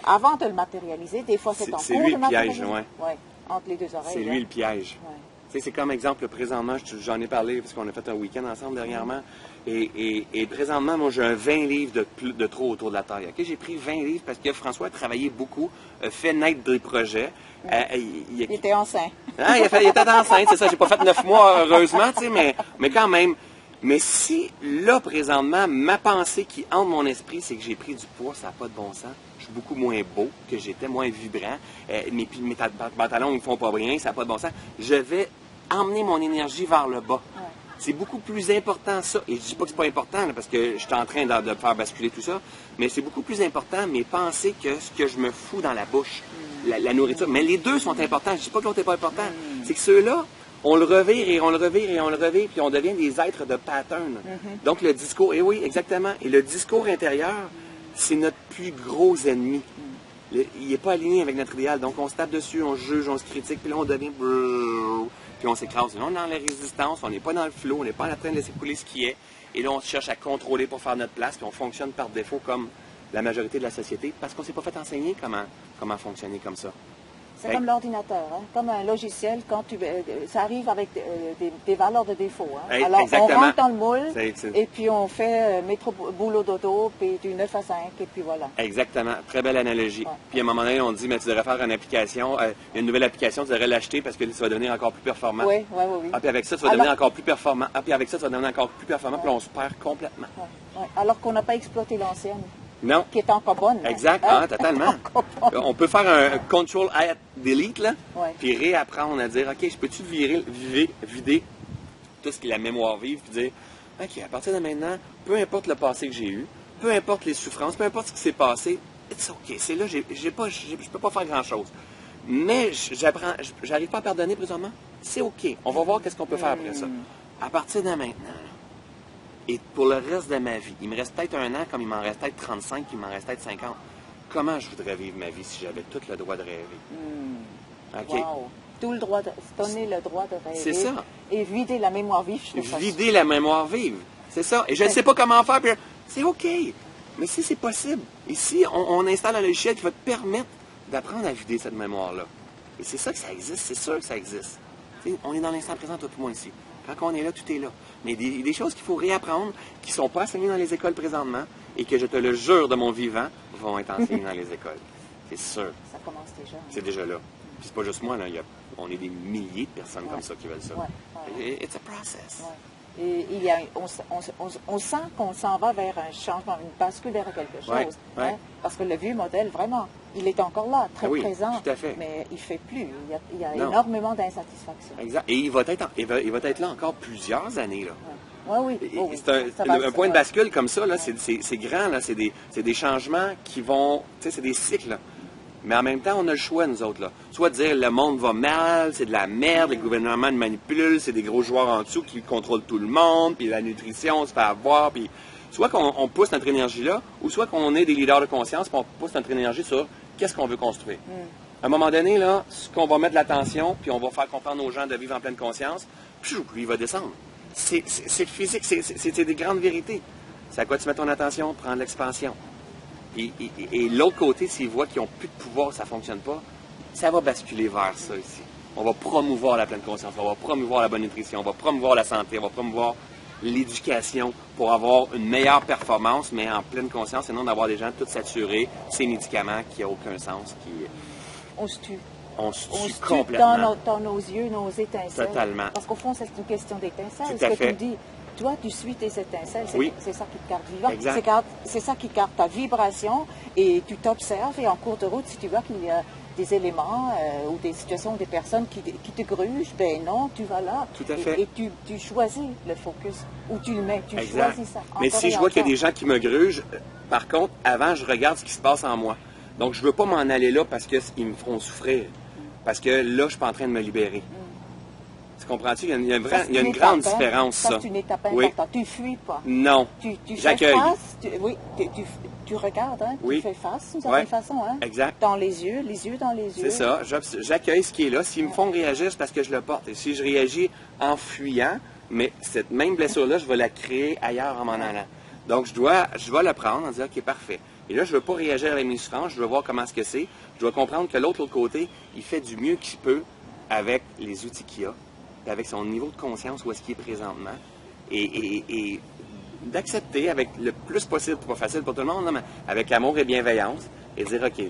[SPEAKER 1] avant de le matérialiser. Des fois, c'est en cours de matérialiser. C'est lui le piège,
[SPEAKER 2] oui.
[SPEAKER 1] Ouais, entre les deux oreilles.
[SPEAKER 2] C'est lui le piège. Ouais. C'est comme exemple, présentement, j'en ai parlé parce qu'on a fait un week-end ensemble dernièrement. Et présentement, moi, j'ai un 20 livres de trop autour de la taille. Okay? J'ai pris 20 livres parce que François a travaillé beaucoup, a fait naître des projets.
[SPEAKER 1] Il était enceint.
[SPEAKER 2] Ah, il était enceinte, c'est ça. J'ai pas fait 9 mois, heureusement, mais quand même. Mais si, là, présentement, ma pensée qui hante mon esprit, c'est que j'ai pris du poids, ça n'a pas de bon sens. Je suis beaucoup moins beau que j'étais, moins vibrant. Mes pantalons ne me font pas rien, ça n'a pas de bon sens. Je vais emmener mon énergie vers le bas. Ouais. C'est beaucoup plus important ça. Et je ne dis pas que ce n'est pas important, là, parce que je suis en train de faire basculer tout ça, mais c'est beaucoup plus important mes pensées que ce que je me fous dans la bouche, la nourriture. Mais les deux sont importants. Je ne dis pas que l'autre n'est pas important. C'est que ceux-là, on le revire et on le revire et on le revire, puis on devient des êtres de pattern. Donc le discours, et oui, exactement. Et le discours intérieur, c'est notre plus gros ennemi. Il n'est pas aligné avec notre idéal. Donc on se tape dessus, on se juge, on se critique, puis là on devient... Puis on s'écrase. Là, on est dans la résistance, on n'est pas dans le flow, on n'est pas en train de laisser couler ce qui est. Et là, on se cherche à contrôler pour faire notre place, puis on fonctionne par défaut comme la majorité de la société, parce qu'on ne s'est pas fait enseigner comment fonctionner comme ça.
[SPEAKER 1] C'est comme l'ordinateur, hein? Comme un logiciel, quand ça arrive avec des valeurs de défaut. Hein? Alors,
[SPEAKER 2] exactement.
[SPEAKER 1] On rentre dans le moule, et puis on fait métro, boulot, dodo, puis du 9 à 5, et puis voilà.
[SPEAKER 2] Exactement. Très belle analogie. Ouais. Puis à un moment donné, on dit, mais tu devrais faire une application, une nouvelle application, tu devrais l'acheter parce que ça va devenir encore plus performant.
[SPEAKER 1] Oui.
[SPEAKER 2] Ah, puis avec ça, tu vas devenir encore plus performant. Ah, puis avec ça, tu vas devenir encore plus performant, puis on se perd complètement.
[SPEAKER 1] Ouais. Alors qu'on n'a pas exploité l'ancienne.
[SPEAKER 2] Non.
[SPEAKER 1] Qui est encore bonne.
[SPEAKER 2] Exact, totalement. On peut faire un Control-Alt-Delete, là, puis réapprendre à dire, OK, je peux-tu vider tout ce qui est la mémoire vive, puis dire, OK, à partir de maintenant, peu importe le passé que j'ai eu, peu importe les souffrances, peu importe ce qui s'est passé, it's OK, c'est là, je peux pas faire grand-chose. Mais j'arrive pas à pardonner présentement, c'est OK. On va voir qu'est-ce qu'on peut faire après ça. À partir de maintenant, et pour le reste de ma vie, il me reste peut-être 1 an, comme il m'en reste peut-être 35, il m'en reste peut-être 50. Comment je voudrais vivre ma vie si j'avais tout le droit de rêver?
[SPEAKER 1] OK. Wow. Tout le droit de donner le droit de rêver.
[SPEAKER 2] C'est ça.
[SPEAKER 1] Et vider la mémoire vive, je trouve ça.
[SPEAKER 2] Vider la mémoire vive. C'est ça. Et je ne sais pas comment faire, puis c'est OK. Mais si c'est possible, ici, on installe un logiciel qui va te permettre d'apprendre à vider cette mémoire-là. Et c'est ça que ça existe, c'est sûr que ça existe. T'sais, on est dans l'instant présent, toi et moi ici. Quand on est là, tout est là. Mais il y a des choses qu'il faut réapprendre, qui ne sont pas enseignées dans les écoles présentement, et que je te le jure de mon vivant, vont être enseignées dans les écoles. C'est sûr.
[SPEAKER 1] Ça commence déjà. Hein?
[SPEAKER 2] C'est déjà là. Puis c'est pas juste moi, là. On est des milliers de personnes comme ça qui veulent ça. It's a process.
[SPEAKER 1] Et on sent qu'on s'en va vers un changement, une bascule vers quelque chose. Hein? Parce que le vieux modèle, vraiment, il est encore là, très présent.
[SPEAKER 2] Tout à fait.
[SPEAKER 1] Mais il ne fait plus. Il y a énormément d'insatisfaction.
[SPEAKER 2] Exact. Et il va être là encore plusieurs années. Là.
[SPEAKER 1] Oui.
[SPEAKER 2] C'est un point de bascule comme ça, là, c'est grand, là, c'est des changements qui vont. Tu sais, c'est des cycles. Là. Mais en même temps, on a le choix, nous autres. Là. Soit de dire le monde va mal, c'est de la merde, le gouvernement nous manipule, c'est des gros joueurs en dessous qui contrôlent tout le monde, puis la nutrition, on se fait avoir, puis soit qu'on pousse notre énergie là, ou soit qu'on est des leaders de conscience, puis on pousse notre énergie sur qu'est-ce qu'on veut construire. À un moment donné, là, ce qu'on va mettre l'attention, puis on va faire comprendre aux gens de vivre en pleine conscience, puis il va descendre. C'est physique, c'est des grandes vérités. C'est à quoi tu mets ton attention, prendre l'expansion. Et l'autre côté, s'ils voient qu'ils n'ont plus de pouvoir, ça ne fonctionne pas, ça va basculer vers ça ici. On va promouvoir la pleine conscience, on va promouvoir la bonne nutrition, on va promouvoir la santé, on va promouvoir l'éducation pour avoir une meilleure performance, mais en pleine conscience, et non d'avoir des gens tous saturés, ces médicaments qui n'ont aucun sens.
[SPEAKER 1] On se tue.
[SPEAKER 2] On se tue complètement.
[SPEAKER 1] Dans nos yeux, nos étincelles.
[SPEAKER 2] Totalement.
[SPEAKER 1] Parce qu'au fond, c'est une question d'étincelles.
[SPEAKER 2] Tout à fait.
[SPEAKER 1] Tu dis, toi, tu suis tes étincelles. C'est ça qui te garde vivant.
[SPEAKER 2] Exact.
[SPEAKER 1] C'est ça qui garde ta vibration. Et tu t'observes. Et en cours de route, si tu vois qu'il y a des éléments ou des situations, des personnes qui te grugent, ben non, tu vas là.
[SPEAKER 2] Tout à fait.
[SPEAKER 1] Et tu choisis le focus. Où tu le mets. Tu choisis ça.
[SPEAKER 2] Mais si je vois qu'il y a des gens qui me grugent, par contre, avant, je regarde ce qui se passe en moi. Donc, je ne veux pas m'en aller là parce qu'ils me feront souffrir. Parce que là, je ne suis pas en train de me libérer. Tu comprends-tu? Il y a une grande différence, ça.
[SPEAKER 1] C'est une étape importante. Tu ne fuis pas.
[SPEAKER 2] Non.
[SPEAKER 1] J'accueille. Tu regardes, hein? Tu fais face d'une certaine façon. Hein?
[SPEAKER 2] Exact.
[SPEAKER 1] Dans les yeux dans les yeux.
[SPEAKER 2] C'est ça. J'accueille ce qui est là. S'ils me font réagir, c'est parce que je le porte. Et si je réagis en fuyant, mais cette même blessure-là, je vais la créer ailleurs en m'en allant. Donc, je dois le prendre en disant, OK, parfait. Et là, je ne veux pas réagir avec mes souffrances, je veux voir comment est-ce que c'est. Je dois comprendre que l'autre côté, il fait du mieux qu'il peut avec les outils qu'il a, avec son niveau de conscience où est-ce qu'il est présentement, et d'accepter avec le plus possible, pas facile pour tout le monde, mais avec amour et bienveillance, et dire, OK,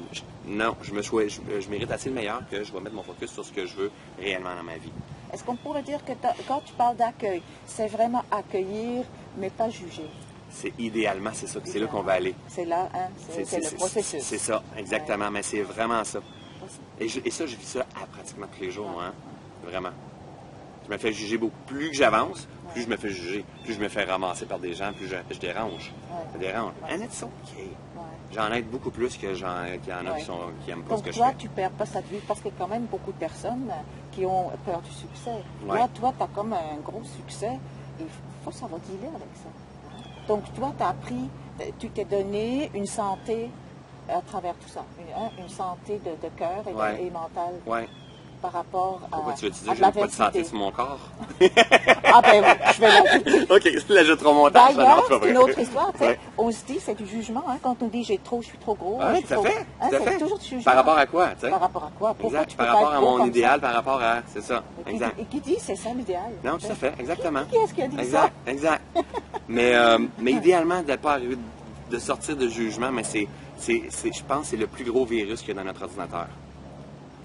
[SPEAKER 2] je mérite assez le meilleur que je vais mettre mon focus sur ce que je veux réellement dans ma vie.
[SPEAKER 1] Est-ce qu'on pourrait dire que quand tu parles d'accueil, c'est vraiment accueillir, mais pas juger?
[SPEAKER 2] Idéalement, c'est là qu'on va aller.
[SPEAKER 1] C'est là, hein? C'est le processus.
[SPEAKER 2] C'est ça, exactement, mais c'est vraiment ça. Et ça, je vis ça pratiquement tous les jours, moi, hein? Vraiment. Je me fais juger beaucoup. Plus que j'avance, plus je me fais juger, plus je me fais ramasser par des gens, plus je dérange. Ça dérange. And it's OK. J'en aide beaucoup plus qu'il y en a qui n'aiment pas ce que je fais.
[SPEAKER 1] Donc toi, tu ne perds pas ça de vue, parce qu'il y a quand même beaucoup de personnes qui ont peur du succès. Là, toi, tu as comme un gros succès, et il faut savoir dealer avec ça. Donc, toi, tu as appris, tu t'es donné une santé à travers tout ça, une santé de cœur et mentale.
[SPEAKER 2] Oui.
[SPEAKER 1] par rapport à,
[SPEAKER 2] pourquoi tu veux dire
[SPEAKER 1] à
[SPEAKER 2] que
[SPEAKER 1] de
[SPEAKER 2] je n'ai pas de santé
[SPEAKER 1] l'aversité.
[SPEAKER 2] sur mon corps?
[SPEAKER 1] Ah ben oui, je vais l'ajouter.
[SPEAKER 2] OK, je l'ajouterai au montage.
[SPEAKER 1] D'ailleurs,
[SPEAKER 2] c'est
[SPEAKER 1] c'est une autre histoire. Tu sais,
[SPEAKER 2] Ouais.
[SPEAKER 1] on se dit, c'est du jugement. Hein, quand on dit je suis trop gros,
[SPEAKER 2] Ah,
[SPEAKER 1] je suis
[SPEAKER 2] tout à
[SPEAKER 1] trop...
[SPEAKER 2] fait.
[SPEAKER 1] Hein,
[SPEAKER 2] Tout à
[SPEAKER 1] c'est
[SPEAKER 2] fait.
[SPEAKER 1] toujours du jugement.
[SPEAKER 2] Par rapport à quoi, tu sais?
[SPEAKER 1] Par rapport à quoi? Pourquoi
[SPEAKER 2] Exact.
[SPEAKER 1] tu peux
[SPEAKER 2] Par
[SPEAKER 1] pas
[SPEAKER 2] rapport
[SPEAKER 1] être
[SPEAKER 2] à
[SPEAKER 1] beau
[SPEAKER 2] mon
[SPEAKER 1] comme
[SPEAKER 2] idéal,
[SPEAKER 1] ça?
[SPEAKER 2] par rapport à... C'est ça. Exact.
[SPEAKER 1] Et qui dit, c'est ça l'idéal?
[SPEAKER 2] Non, tout à fait. Exactement.
[SPEAKER 1] Qui est-ce qui a dit
[SPEAKER 2] Exact. Exact. mais idéalement, de ne pas arriver de sortir de jugement, mais je pense que c'est le plus gros virus qu'il y a dans notre ordinateur.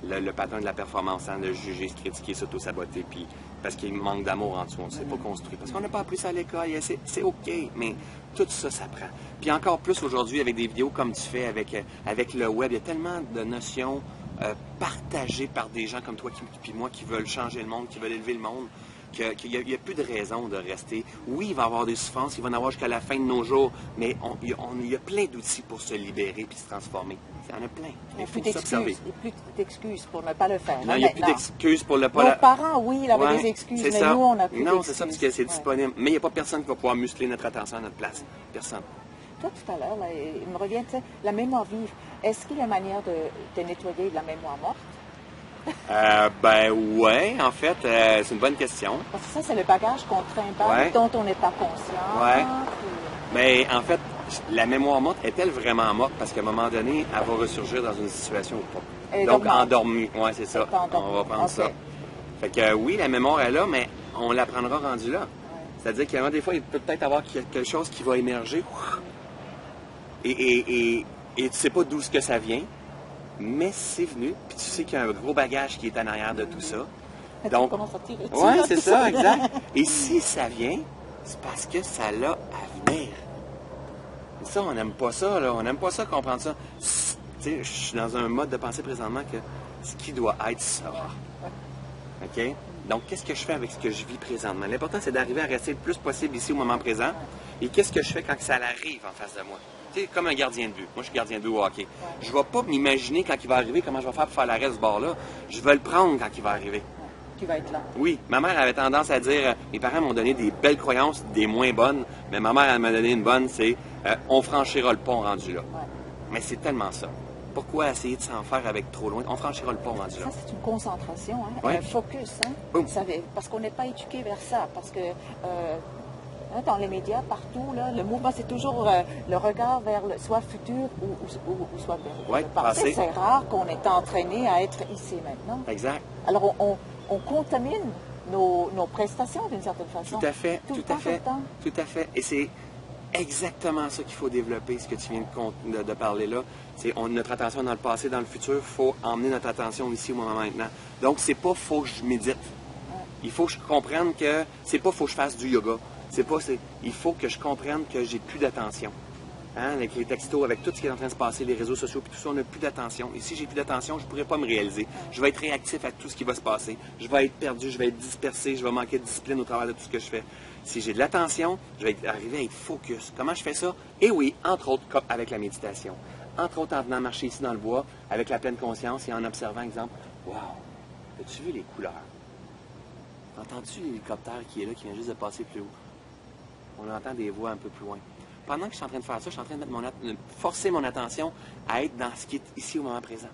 [SPEAKER 2] Le pattern de la performance, hein, de juger, se critiquer, s'auto-saboter, puis parce qu'il manque d'amour en dessous, on ne s'est pas construit. Parce qu'on n'a pas appris ça à l'école, c'est OK, mais tout ça, ça prend. Puis encore plus aujourd'hui avec des vidéos comme tu fais avec le web, il y a tellement de notions partagées par des gens comme toi puis moi qui veulent changer le monde, qui veulent élever le monde, qu'il n'y a plus de raison de rester. Oui, il va y avoir des souffrances, il va y en avoir jusqu'à la fin de nos jours, mais il y a plein d'outils pour se libérer puis se transformer. Il y en a plein. Il faut s'observer.
[SPEAKER 1] Il n'y a plus d'excuses pour ne pas le faire.
[SPEAKER 2] Non, il n'y a plus d'excuses pour le pas.
[SPEAKER 1] Nos parents, oui, ils avaient des excuses, mais
[SPEAKER 2] ça.
[SPEAKER 1] nous, on n'a plus d'excuses.
[SPEAKER 2] Non, c'est ça, parce que c'est disponible. Mais il n'y a pas personne qui va pouvoir muscler notre attention à notre place. Personne.
[SPEAKER 1] Toi, tout à l'heure, il me revient, tu sais, la mémoire vive. Est-ce qu'il y a une manière de nettoyer de la mémoire morte?
[SPEAKER 2] Ben ouais, en fait, c'est une bonne question.
[SPEAKER 1] Parce que ça, c'est le bagage qu'on trimballe, dont on n'est pas conscient.
[SPEAKER 2] Ouais. Mais en fait, la mémoire morte est-elle vraiment morte? Parce qu'à un moment donné, elle va ressurgir dans une situation ou pas. Donc, endormie. Oui, c'est ça. On va prendre ça. Fait que oui, la mémoire est là, mais on la prendra rendue là. Ouais. C'est-à-dire qu'il y a des fois, il peut peut-être avoir quelque chose qui va émerger. Et tu ne sais pas d'où ce que ça vient. Mais c'est venu, puis tu sais qu'il y a un gros bagage qui est en arrière de tout ça. Donc, oui, c'est ça, exact. Et si ça vient, c'est parce que ça l'a à venir. Et ça, on n'aime pas ça, là. On n'aime pas ça, comprendre ça. Tu sais, je suis dans un mode de pensée présentement que ce qui doit être sera. OK? Donc, qu'est-ce que je fais avec ce que je vis présentement? L'important, c'est d'arriver à rester le plus possible ici au moment présent. Et qu'est-ce que je fais quand ça arrive en face de moi? Tu sais, comme un gardien de but. Moi, je suis gardien de but au hockey. Je ne vais pas m'imaginer quand il va arriver comment je vais faire pour faire l'arrêt de ce bord-là. Je vais le prendre quand il va arriver.
[SPEAKER 1] Qui va être là.
[SPEAKER 2] Oui. Ma mère avait tendance à dire, mes parents m'ont donné des belles croyances, des moins bonnes, mais ma mère, elle m'a donné une bonne, c'est on franchira le pont rendu là. Ouais. Mais c'est tellement ça. Pourquoi essayer de s'en faire avec trop loin? On franchira le pont rendu là.
[SPEAKER 1] Ça, c'est une concentration, hein? Un focus. Hein? Parce qu'on n'est pas éduqué vers ça. Parce que dans les médias, partout, là, le mouvement, c'est toujours le regard vers soit futur ou soit vers le passé. C'est rare qu'on est entraîné à être ici et maintenant.
[SPEAKER 2] Exact.
[SPEAKER 1] Alors, on contamine nos prestations d'une certaine façon.
[SPEAKER 2] Tout à fait.
[SPEAKER 1] Tout à fait.
[SPEAKER 2] Et c'est exactement ça qu'il faut développer, ce que tu viens de parler là. C'est notre attention dans le passé, dans le futur. Il faut emmener notre attention ici au moment maintenant. Donc, c'est pas faut que je médite. Il faut que je comprenne que c'est pas faut que je fasse du yoga. Il faut que je comprenne que j'ai plus d'attention. Hein, avec les textos, avec tout ce qui est en train de se passer, les réseaux sociaux, puis tout ça, on n'a plus d'attention. Et si j'ai plus d'attention, je ne pourrai pas me réaliser. Je vais être réactif à tout ce qui va se passer. Je vais être perdu, je vais être dispersé, je vais manquer de discipline au travers de tout ce que je fais. Si j'ai de l'attention, je vais arriver à être focus. Comment je fais ça? Et oui, entre autres, avec la méditation. Entre autres, en venant marcher ici dans le bois, avec la pleine conscience et en observant, exemple, wow, as-tu vu les couleurs? Entends-tu l'hélicoptère qui est là, qui vient juste de passer plus haut? On entend des voix un peu plus loin. Pendant que je suis en train de faire ça, je suis en train de forcer mon attention à être dans ce qui est ici au moment présent.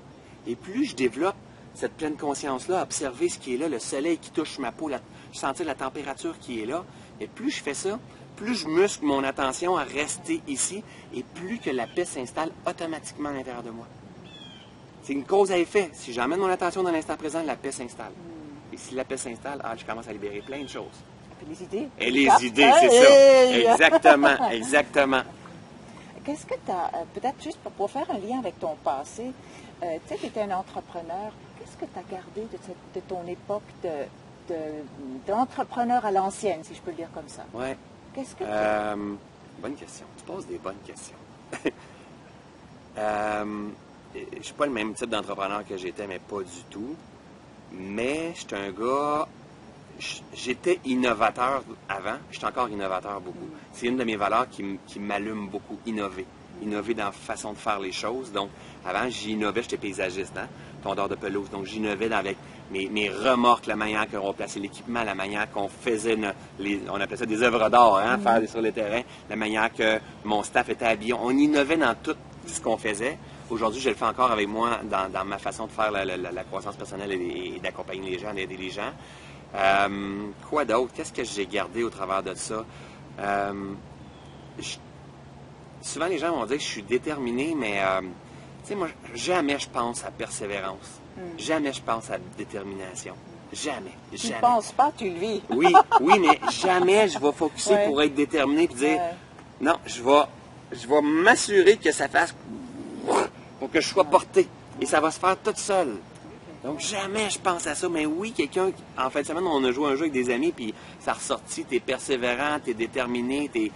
[SPEAKER 2] Et plus je développe cette pleine conscience-là, observer ce qui est là, le soleil qui touche ma peau, sentir la température qui est là, et plus je fais ça, plus je muscle mon attention à rester ici, et plus que la paix s'installe automatiquement à l'intérieur de moi. C'est une cause à effet. Si j'emmène mon attention dans l'instant présent, la paix s'installe. Et si la paix s'installe, je commence à libérer plein de choses.
[SPEAKER 1] Les idées.
[SPEAKER 2] Et les idées, c'est ça. Exactement, exactement.
[SPEAKER 1] Qu'est-ce que tu as, peut-être juste pour faire un lien avec ton passé, tu sais, tu étais un entrepreneur, qu'est-ce que tu as gardé de ton époque d'entrepreneur à l'ancienne, si je peux le dire comme ça?
[SPEAKER 2] Oui.
[SPEAKER 1] Qu'est-ce que
[SPEAKER 2] bonne question. Tu poses des bonnes questions. Je ne suis pas le même type d'entrepreneur que j'étais, mais pas du tout. Mais je suis un gars... J'étais innovateur avant, je suis encore innovateur beaucoup. C'est une de mes valeurs qui m'allume beaucoup, innover. Innover dans la façon de faire les choses. Donc, avant, j'innovais, j'étais paysagiste, hein, tondeur de pelouse. Donc, j'innovais avec mes remorques, la manière qu'on plaçait l'équipement, la manière qu'on faisait, on appelait ça des œuvres d'art, hein, faire sur le terrain, la manière que mon staff était habillé. On innovait dans tout ce qu'on faisait. Aujourd'hui, je le fais encore avec moi dans ma façon de faire la croissance personnelle et d'accompagner les gens, d'aider les gens. Quoi d'autre? Qu'est-ce que j'ai gardé au travers de ça? Souvent, les gens vont dire que je suis déterminé, mais tu sais, moi, jamais je pense à persévérance. Jamais je pense à détermination. Jamais.
[SPEAKER 1] Tu ne penses pas, tu le vis.
[SPEAKER 2] Oui, mais jamais je vais focusser pour être déterminé et dire non, je vais m'assurer que ça fasse pour que je sois porté. Et ça va se faire tout seul. Donc, jamais je pense à ça. Mais oui, quelqu'un, en fin de semaine, on a joué un jeu avec des amis, puis ça a ressorti, t'es persévérant, t'es déterminé, t'es...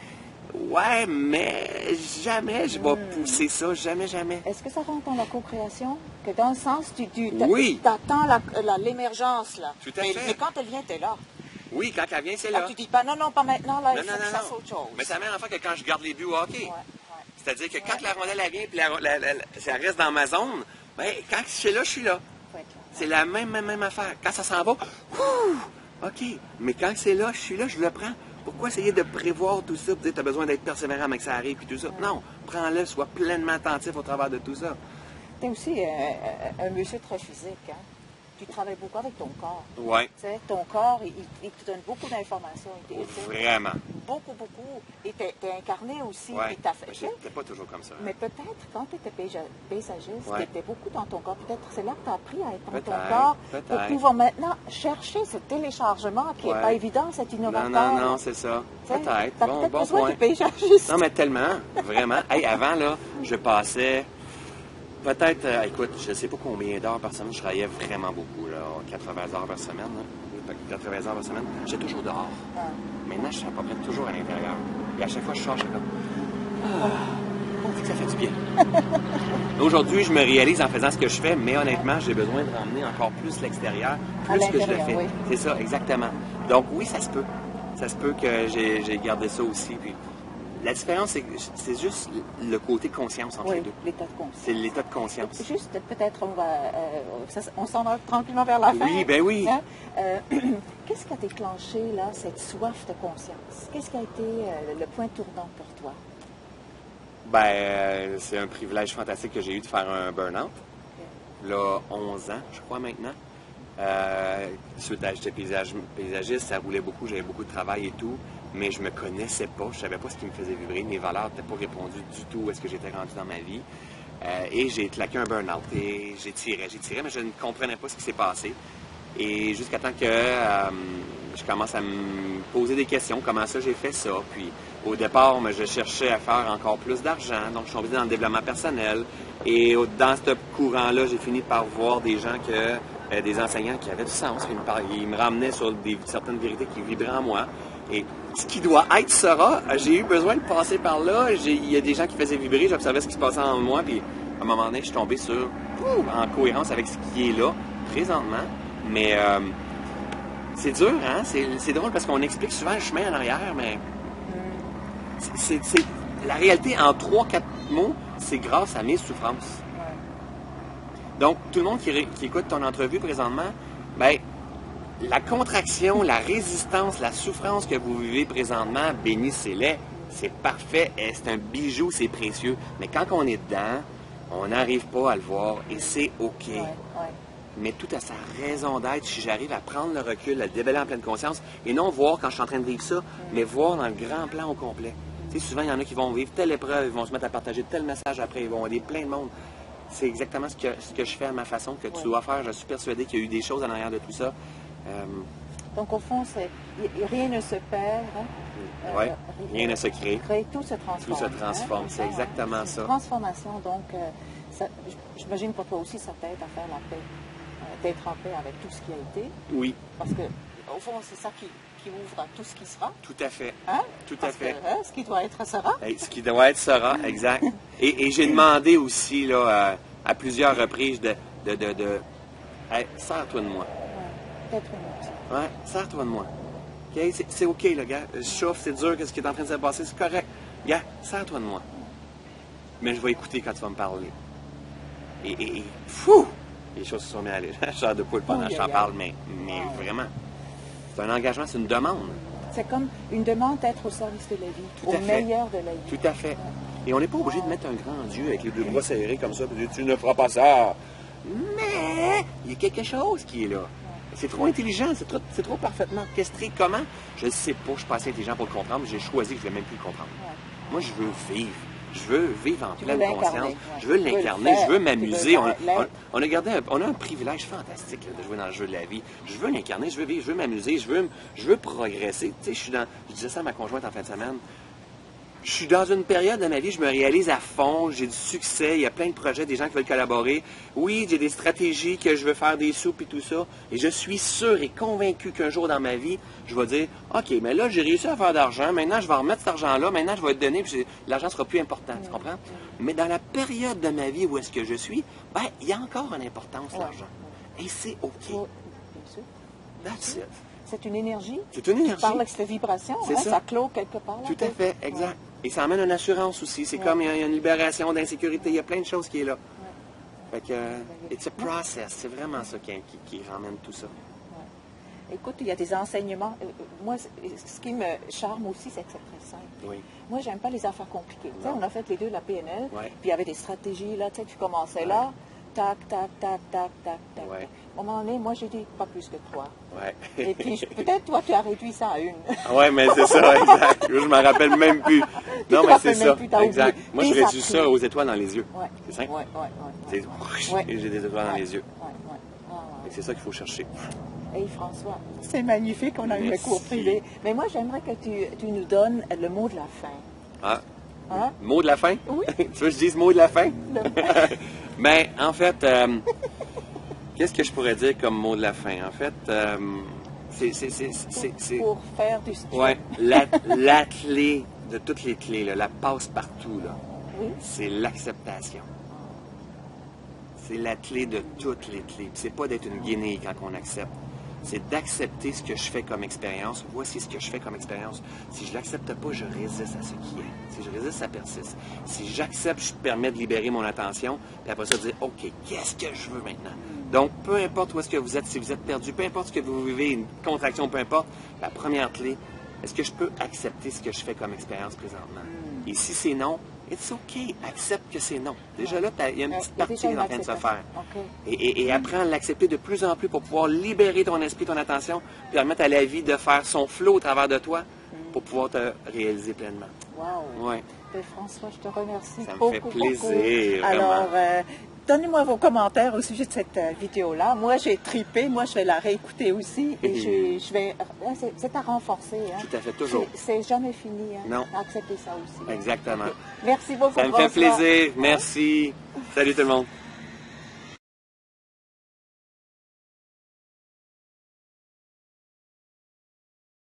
[SPEAKER 2] Ouais, mais jamais je vais pousser ça, jamais.
[SPEAKER 1] Est-ce que ça rentre dans la co-création? Que dans le sens, tu
[SPEAKER 2] oui.
[SPEAKER 1] attends l'émergence, là.
[SPEAKER 2] Tout à fait.
[SPEAKER 1] Mais quand elle vient, t'es là.
[SPEAKER 2] Oui, quand elle vient, c'est là.
[SPEAKER 1] Tu dis pas, non, pas maintenant, là, il faut que je fasse autre chose.
[SPEAKER 2] Mais ça mène en fait que quand je garde les buts au hockey.
[SPEAKER 1] Ouais.
[SPEAKER 2] C'est-à-dire que quand la rondelle, elle vient, puis ça reste dans ma zone, bien, quand je suis là, je suis là. C'est la même affaire. Quand ça s'en va, OK. Mais quand c'est là, je suis là, je le prends. Pourquoi essayer de prévoir tout ça, dire tu as besoin d'être persévérant, mais que ça arrive, puis tout ça? Non, prends-le, sois pleinement attentif au travers de tout ça.
[SPEAKER 1] Tu es aussi un monsieur très physique, hein? Tu travailles beaucoup avec ton corps.
[SPEAKER 2] Oui.
[SPEAKER 1] Tu sais, ton corps, il te donne beaucoup d'informations.
[SPEAKER 2] Vraiment.
[SPEAKER 1] Beaucoup. Et tu es incarné aussi.
[SPEAKER 2] Oui.
[SPEAKER 1] Je
[SPEAKER 2] n'étais pas toujours comme ça.
[SPEAKER 1] Mais peut-être, quand tu étais paysagiste, tu étais beaucoup dans ton corps. Peut-être c'est là que tu as appris à être dans ton corps pour pouvoir maintenant chercher ce téléchargement qui n'est pas évident, cet innovateur.
[SPEAKER 2] Non, c'est ça. Peut-être.
[SPEAKER 1] Tu as peut-être besoin
[SPEAKER 2] point.
[SPEAKER 1] de paysagiste.
[SPEAKER 2] Non, mais tellement. Vraiment. Hey, avant, là, je passais... Peut-être, écoute, je ne sais pas combien d'heures par semaine, je travaillais vraiment beaucoup, là, 80 heures par semaine. Là. 80 heures par semaine, j'étais toujours dehors. Maintenant, je suis à peu près toujours à l'intérieur. Et à chaque fois, je sors, je suis comme... on dit que ça fait du bien. Aujourd'hui, je me réalise en faisant ce que je fais, mais honnêtement, j'ai besoin de ramener encore plus l'extérieur, plus que je le fais. Oui. C'est ça, exactement. Donc oui, ça se peut. Ça se peut que j'ai gardé ça aussi. Puis, la différence, c'est juste le côté conscience entre les deux.
[SPEAKER 1] L'état de conscience.
[SPEAKER 2] C'est l'état de conscience.
[SPEAKER 1] Juste, peut-être, on s'en va tranquillement vers la fin.
[SPEAKER 2] Oui, ben oui.
[SPEAKER 1] Hein? Qu'est-ce qui a déclenché, là, cette soif de conscience? Qu'est-ce qui a été le point tournant pour toi?
[SPEAKER 2] Ben, c'est un privilège fantastique que j'ai eu de faire un burn-out. Là, 11 ans, je crois, maintenant. Suite à j'étais paysagiste, ça roulait beaucoup, j'avais beaucoup de travail et tout. Mais je me connaissais pas, je savais pas ce qui me faisait vibrer, mes valeurs n'étaient pas répondues du tout où est-ce que j'étais rendu dans ma vie. Et j'ai claqué un burn-out et j'ai tiré, mais je ne comprenais pas ce qui s'est passé. Et jusqu'à temps que je commence à me poser des questions, comment ça j'ai fait ça. Puis au départ, je cherchais à faire encore plus d'argent, donc je suis tombé dans le développement personnel. Et dans ce courant-là, j'ai fini par voir des gens des enseignants qui avaient du sens. Ils me ramenaient sur certaines vérités qui vibraient en moi. Et ce qui doit être sera, j'ai eu besoin de passer par là. Il y a des gens qui faisaient vibrer, j'observais ce qui se passait en moi, puis à un moment donné, je suis tombé en cohérence avec ce qui est là, présentement. Mais c'est dur, hein? C'est drôle parce qu'on explique souvent le chemin en arrière, mais c'est la réalité en 3-4 mots, c'est grâce à mes souffrances. Donc, tout le monde qui écoute ton entrevue présentement, ben la contraction, la résistance, la souffrance que vous vivez présentement, bénissez-les. C'est parfait, c'est un bijou, c'est précieux. Mais quand on est dedans, on n'arrive pas à le voir et c'est OK. Mais tout a sa raison d'être si j'arrive à prendre le recul, à le déballer en pleine conscience et non voir quand je suis en train de vivre ça, mais voir dans le grand plan au complet. Tu sais, souvent, il y en a qui vont vivre telle épreuve, ils vont se mettre à partager tel message après, ils vont aider plein de monde. C'est exactement ce que je fais à ma façon, que tu dois faire. Je suis persuadé qu'il y a eu des choses en arrière de tout ça.
[SPEAKER 1] Donc, au fond, rien ne se perd. Hein?
[SPEAKER 2] Rien ne se crée.
[SPEAKER 1] Tout se transforme.
[SPEAKER 2] Tout se transforme, c'est exactement ça.
[SPEAKER 1] Transformation, donc, j'imagine pour toi aussi, ça t'aide à faire la paix, d'être en paix avec tout ce qui a été.
[SPEAKER 2] Oui.
[SPEAKER 1] Parce que, au fond, c'est ça qui ouvre à tout ce qui sera.
[SPEAKER 2] Tout à fait.
[SPEAKER 1] Hein?
[SPEAKER 2] Tout à fait.
[SPEAKER 1] Que, ce qui doit être sera.
[SPEAKER 2] Ce qui doit être sera, exact. Et j'ai demandé aussi, là, à plusieurs reprises hey, sers-toi de moi.
[SPEAKER 1] Peut-être une autre.
[SPEAKER 2] Ouais, sers-toi de moi. Okay? C'est OK, le gars. Je chauffe, c'est dur, qu'est-ce qui est en train de se passer, c'est correct. Gars, sers-toi de moi. Mais je vais écouter quand tu vas me parler. Et fou! Les choses se sont mises à aller. Je sors de poule pendant que je t'en parle, mais vraiment. C'est un engagement, c'est une demande.
[SPEAKER 1] C'est comme une demande d'être au service de la vie, au meilleur de la vie.
[SPEAKER 2] Tout à fait. Et on n'est pas obligé de mettre un grand Dieu avec les deux bras serrés comme ça, et dire, tu ne feras pas ça. Mais il y a quelque chose qui est là. C'est trop intelligent, c'est trop parfaitement orchestré. Comment? Je ne sais pas, je ne suis pas assez intelligent pour le comprendre, mais j'ai choisi que je ne vais même plus le comprendre. Moi, je veux vivre. Je veux vivre en pleine conscience. Je veux l'incarner, je veux m'amuser. On a un privilège fantastique là, de jouer dans le jeu de la vie. Je veux l'incarner, je veux vivre, je veux m'amuser, je veux progresser. Tu sais, je disais ça à ma conjointe en fin de semaine. Je suis dans une période de ma vie, je me réalise à fond, j'ai du succès, il y a plein de projets, des gens qui veulent collaborer. Oui, j'ai des stratégies que je veux faire des soupes et tout ça. Et je suis sûr et convaincu qu'un jour dans ma vie, je vais dire, OK, mais là, j'ai réussi à faire d'argent, maintenant, je vais remettre cet argent-là, maintenant, je vais te donner, puis l'argent ne sera plus important, tu comprends? Mais dans la période de ma vie où est-ce que je suis, ben, il y a encore une importance, l'argent. Et c'est OK. That's it.
[SPEAKER 1] C'est une énergie.
[SPEAKER 2] C'est une énergie.
[SPEAKER 1] Tu parles avec cette vibration, ça clôt quelque part.
[SPEAKER 2] Tout à fait, exact. Et ça amène une assurance aussi. C'est comme il y a une libération d'insécurité. Il y a plein de choses qui est là. Fait que, it's a process. C'est vraiment ça qui ramène tout ça.
[SPEAKER 1] Écoute, il y a des enseignements. Moi, ce qui me charme aussi, c'est que c'est très simple.
[SPEAKER 2] Oui.
[SPEAKER 1] Moi, j'aime pas les affaires compliquées. Tu sais, on a fait les deux la PNL,
[SPEAKER 2] puis
[SPEAKER 1] il y avait des stratégies, là, tu sais, tu commençais là, tac, tac, tac, tac, tac, tac. À un moment donné, moi, j'ai dit pas plus que 3. Et puis, peut-être, toi, tu as réduit ça à 1.
[SPEAKER 2] Oui, mais c'est ça, exact. Je m'en rappelle même plus. Non, mais c'est ça, exact. Moi, je réduis ça aux étoiles dans les yeux. C'est simple. J'ai des étoiles dans les yeux. Et c'est ça qu'il faut chercher.
[SPEAKER 1] Hey François, c'est magnifique, on a eu un cours privé. Mais moi, j'aimerais que tu nous donnes le mot de la fin.
[SPEAKER 2] Ah, mot de la fin?
[SPEAKER 1] Oui.
[SPEAKER 2] Tu veux que je dise mot de la fin? Ben, en fait, qu'est-ce que je pourrais dire comme mot de la fin? En fait, c'est...
[SPEAKER 1] Pour faire du style.
[SPEAKER 2] Oui, la clé de toutes les clés, là, la passe-partout, là, c'est l'acceptation. C'est la clé de toutes les clés. C'est pas d'être une guinée quand on accepte. C'est d'accepter ce que je fais comme expérience. Voici ce que je fais comme expérience. Si je ne l'accepte pas, je résiste à ce qui est. Si je résiste, ça persiste. Si j'accepte, je permets de libérer mon attention, puis après ça, de dire, OK, qu'est-ce que je veux maintenant? Donc, peu importe où est-ce que vous êtes, si vous êtes perdu, peu importe ce que vous vivez, une contraction, peu importe, la première clé, est-ce que je peux accepter ce que je fais comme expérience présentement? Et si c'est non, it's OK. Accepte que c'est non. Déjà là, il y a une petite partie qui est en train de se faire. Et apprends à l'accepter de plus en plus pour pouvoir libérer ton esprit, ton attention, permettre à la vie de faire son flot au travers de toi pour pouvoir te réaliser pleinement.
[SPEAKER 1] Wow!
[SPEAKER 2] Ouais.
[SPEAKER 1] François, je te remercie
[SPEAKER 2] beaucoup. Ça me fait plaisir, vraiment.
[SPEAKER 1] Alors, donnez-moi vos commentaires au sujet de cette vidéo-là. Moi, j'ai tripé. Moi, je vais la réécouter aussi. Et je vais... C'est à renforcer. Hein.
[SPEAKER 2] Tout à fait, toujours.
[SPEAKER 1] C'est jamais fini. Hein,
[SPEAKER 2] non.
[SPEAKER 1] Accepter ça aussi.
[SPEAKER 2] Exactement.
[SPEAKER 1] Hein. Merci beaucoup,
[SPEAKER 2] Ça me fait plaisir. Merci. Salut tout le monde.